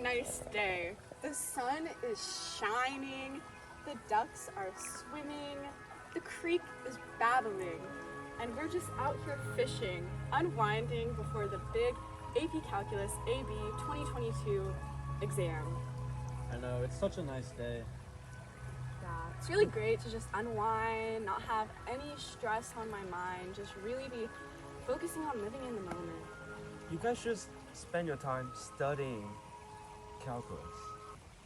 nice day. The sun is shining, the ducks are swimming, the creek is babbling, and we're just out here fishing, unwinding before the big AP Calculus AB 2022 exam. I know, it's such a nice day. Yeah, it's really great to just unwind, not have any stress on my mind, just really be focusing on living in the moment. You guys should spend your time studying calculus.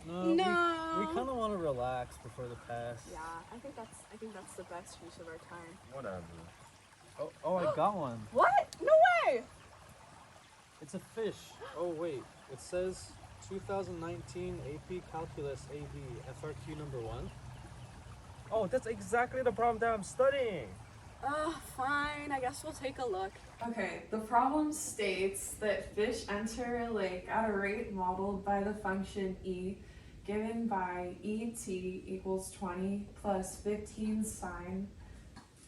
No, No. we kind of want to relax before the test. Yeah, I think that's the best use of our time. Whatever. Oh, I got one. What? No way! It's a fish. Oh wait, it says 2019 AP Calculus AB FRQ number 1. Oh, that's exactly the problem that I'm studying. Fine, I guess we'll take a look. Okay, the problem states that fish enter a lake at a rate modeled by the function e, given by et equals 20 plus 15 sine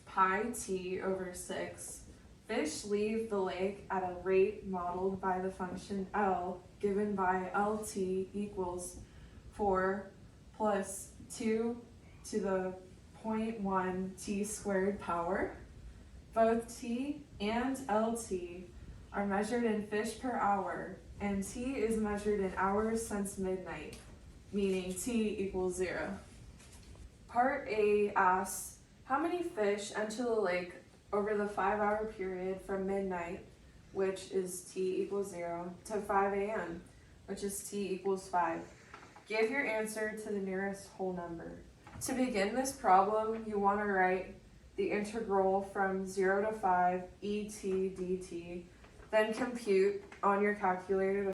pi t over 6. Fish leave the lake at a rate modeled by the function L, given by Lt equals 4 plus 2 to the 0.1 t squared power. Both t and Lt are measured in fish per hour, and t is measured in hours since midnight, meaning t equals 0. Part A asks, how many fish enter the lake over the 5-hour period from midnight, which is t equals 0, to 5 a.m., which is t equals 5. Give your answer to the nearest whole number. To begin this problem, you want to write the integral from 0 to 5 et dt, then compute on your calculator.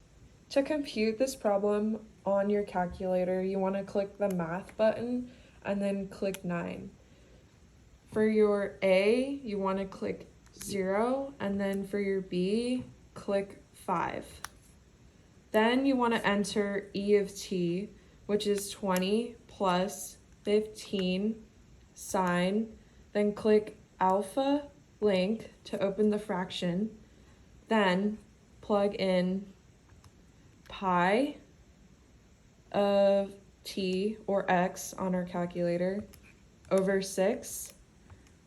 To compute this problem on your calculator, you want to click the math button and then click 9. For your A, you want to click 0, and then for your B, click 5. Then you want to enter e of t, which is 20 plus 15 sine, then click alpha link to open the fraction, then plug in pi of t, or x, on our calculator, over 6,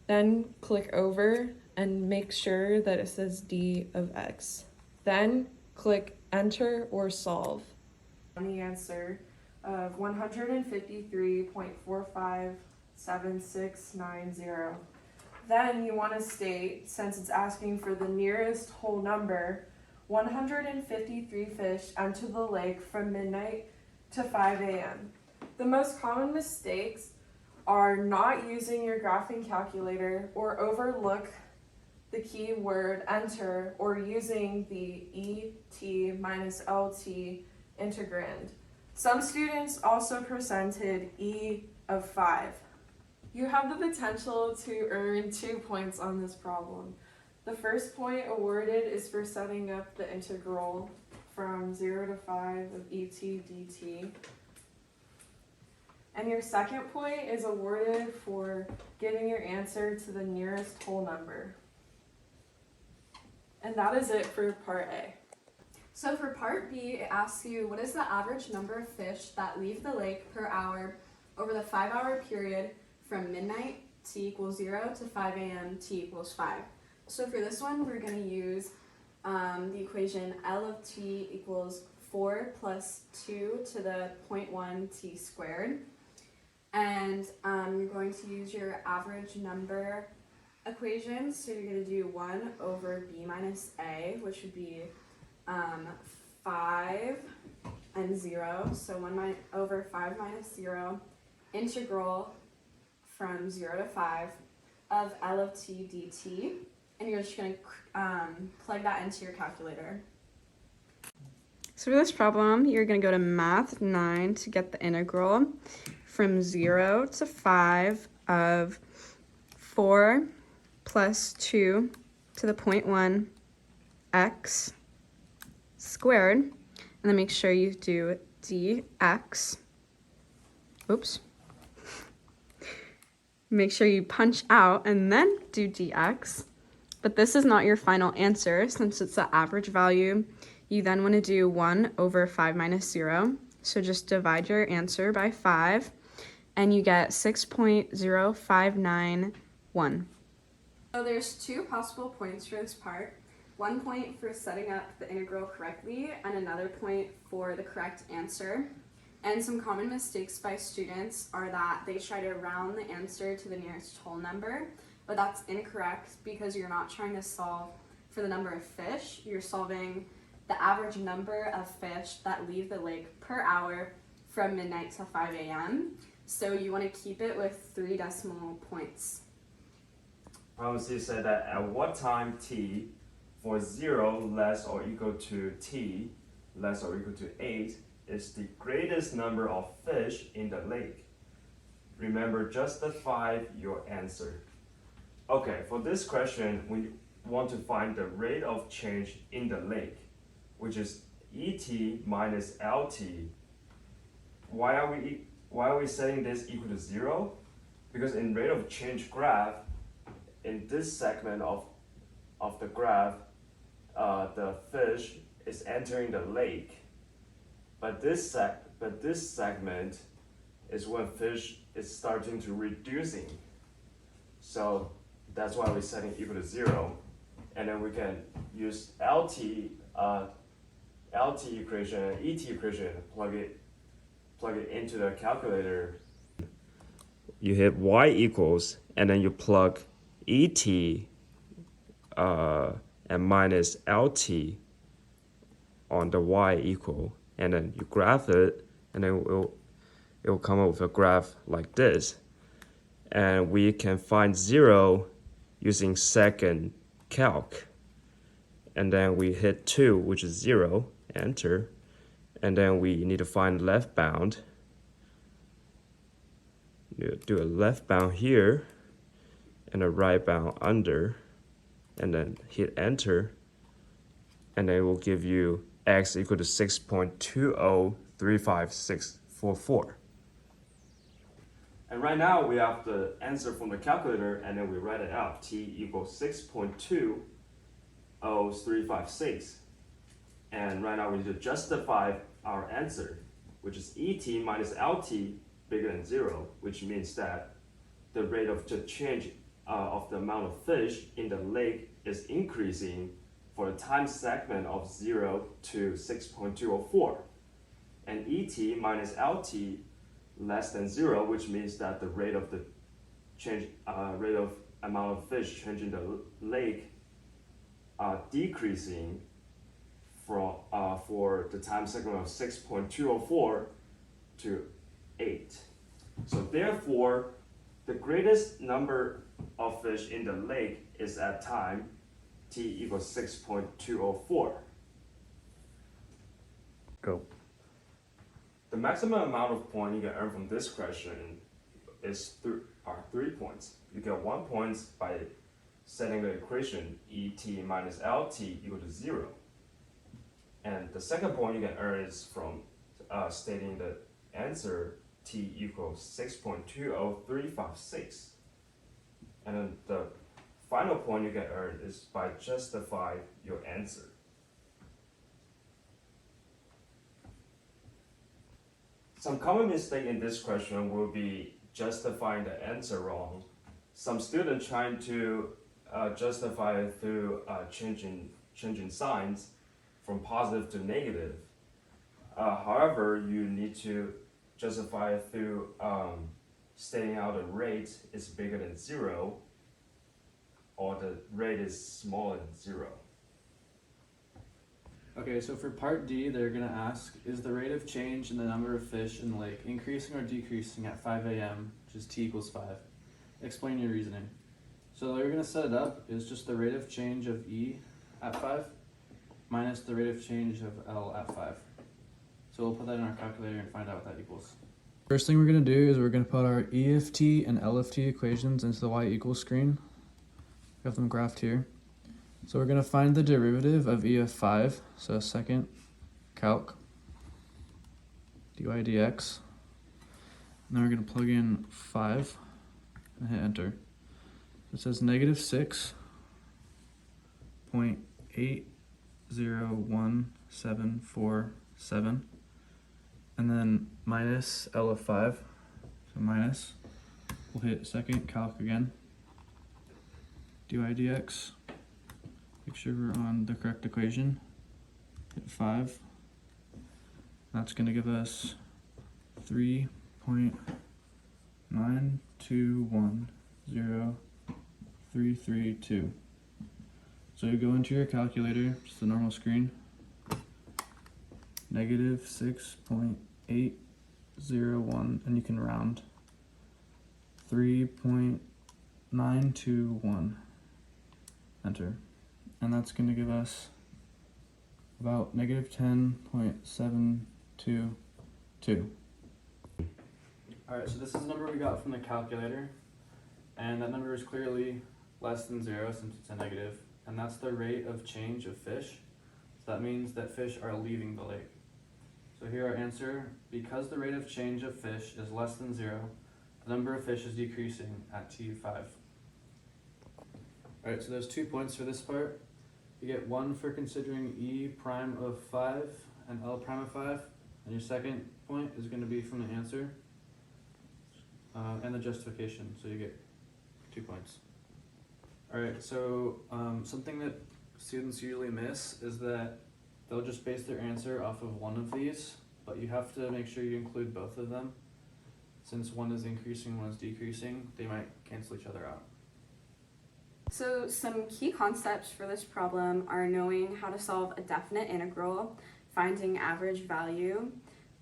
then click over and make sure that it says d of x. Then click enter or solve. The answer of 153.457690. Then you want to state, since it's asking for the nearest whole number, 153 fish enter the lake from midnight to 5 a.m. The most common mistakes are not using your graphing calculator, or overlook the keyword enter, or using the et minus lt integrand. Some students also presented e of 5. You have the potential to earn 2 points on this problem. The first point awarded is for setting up the integral from 0 to 5 of et dt. And your second point is awarded for giving your answer to the nearest whole number. And that is it for part A. So for part B, it asks you, what is the average number of fish that leave the lake per hour over the 5-hour period from midnight, t equals 0, to 5 a.m., t equals 5. So for this one, we're going to use the equation L of t equals 4 plus 2 to the 0.1 t squared. And you're going to use your average number equation. So you're going to do 1 over b minus a, which would be 5 and 0. So 1 over 5 minus 0, integral from 0 to 5 of L of t dt. And you're just going to plug that into your calculator. So for this problem, you're going to go to Math 9 to get the integral from 0 to 5 of 4 plus 2 to the 0.1 x squared. And then make sure you do dx. Oops. Make sure you punch out and then do dx. But this is not your final answer since it's the average value. You then want to do 1 over 5 minus 0. So just divide your answer by 5, and you get 6.0591. So there's 2 possible points for this part. 1 point for setting up the integral correctly, and another point for the correct answer. And some common mistakes by students are that they try to round the answer to the nearest whole number, but that's incorrect because you're not trying to solve for the number of fish. You're solving the average number of fish that leave the lake per hour from midnight to 5 a.m. So you want to keep it with 3 decimal points. Problem C said that at what time t for 0 less or equal to t less or equal to 8 is the greatest number of fish in the lake. Remember, justify your answer. Okay, for this question, we want to find the rate of change in the lake, which is ET minus LT. Why are we setting this equal to 0? Because in rate of change graph, in this segment of the graph, the fish is entering the lake. But this segment is when fish is starting to reducing. So that's why we're setting equal to 0. And then we can use LT equation and ET equation, plug it into the calculator. You hit y equals, and then you plug ET and minus LT on the y equal, and then you graph it, and then it will come up with a graph like this. And we can find 0 using second calc. And then we hit 2, which is 0, enter. And then we need to find left bound. You do a left bound here and a right bound under, and then hit enter. And then it will give you x equal to 6.2035644. And right now we have the answer from the calculator, and then we write it out. T equals 6.20356. And right now we need to justify our answer, which is ET minus LT bigger than 0, which means that the rate of the change of the amount of fish in the lake is increasing for a time segment of 0 to 6.204. And ET minus LT less than 0, which means that the rate of the change, rate of amount of fish changing the lake decreasing for the time segment of 6.204 to 8. So therefore, the greatest number of fish in the lake is at time t equals 6.204. Go. The maximum amount of point you can earn from this question is 3 points. You get 1 point by setting the equation ET minus LT equal to 0. And the second point you can earn is from stating the answer t equals 6.20356. And then the final point you can earn is by justify your answer. Some common mistake in this question will be justifying the answer wrong. Some students trying to justify it through changing signs from positive to negative. However, you need to justify it through stating out the rate is bigger than 0, or the rate is smaller than 0. Okay, so for part D, they're going to ask, is the rate of change in the number of fish in the lake increasing or decreasing at 5 a.m., which is t equals 5? Explain your reasoning. So the way we're going to set it up is just the rate of change of E at 5 minus the rate of change of L at 5. So we'll put that in our calculator and find out what that equals. First thing we're going to do is we're going to put our E of t and L of t equations into the y equals screen. We have them graphed here. So we're going to find the derivative of E of 5, so second calc dy dx. And then we're going to plug in 5 and hit enter. It says negative 6.801 .747, and then minus L of 5, so minus, we'll hit second calc again, dy dx, make sure we're on the correct equation, hit 5, that's going to give us 3.9210332. So you go into your calculator, just the normal screen, negative 6.801, and you can round 3.921, enter, and that's going to give us about negative 10.722. Alright, so this is the number we got from the calculator, and that number is clearly less than 0 since it's a negative, and that's the rate of change of fish. So that means that fish are leaving the lake. So here our answer, because the rate of change of fish is less than 0, the number of fish is decreasing at T5. Alright, so there's 2 points for this part. You get 1 for considering E prime of 5 and L prime of 5, and your second point is going to be from the answer and the justification, so you get 2 points. Alright, so something that students usually miss is that they'll just base their answer off of one of these, but you have to make sure you include both of them. Since one is increasing, one is decreasing, they might cancel each other out. So some key concepts for this problem are knowing how to solve a definite integral, finding average value,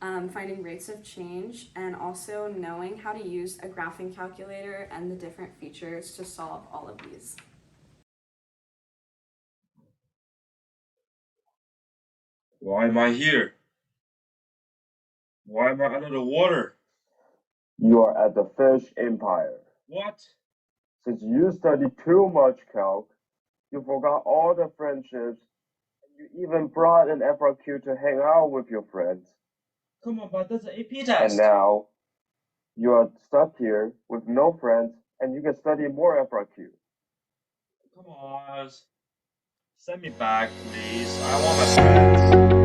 finding rates of change, and also knowing how to use a graphing calculator and the different features to solve all of these. Why am I here? Why am I under the water? You are at the fish empire. What? Since you studied too much calc, you forgot all the friendships, and you even brought an FRQ to hang out with your friends. Come on, but that's an AP And test. now, you are stuck here with no friends, and you can study more FRQ. Come on. Send me back, please. I want my friends.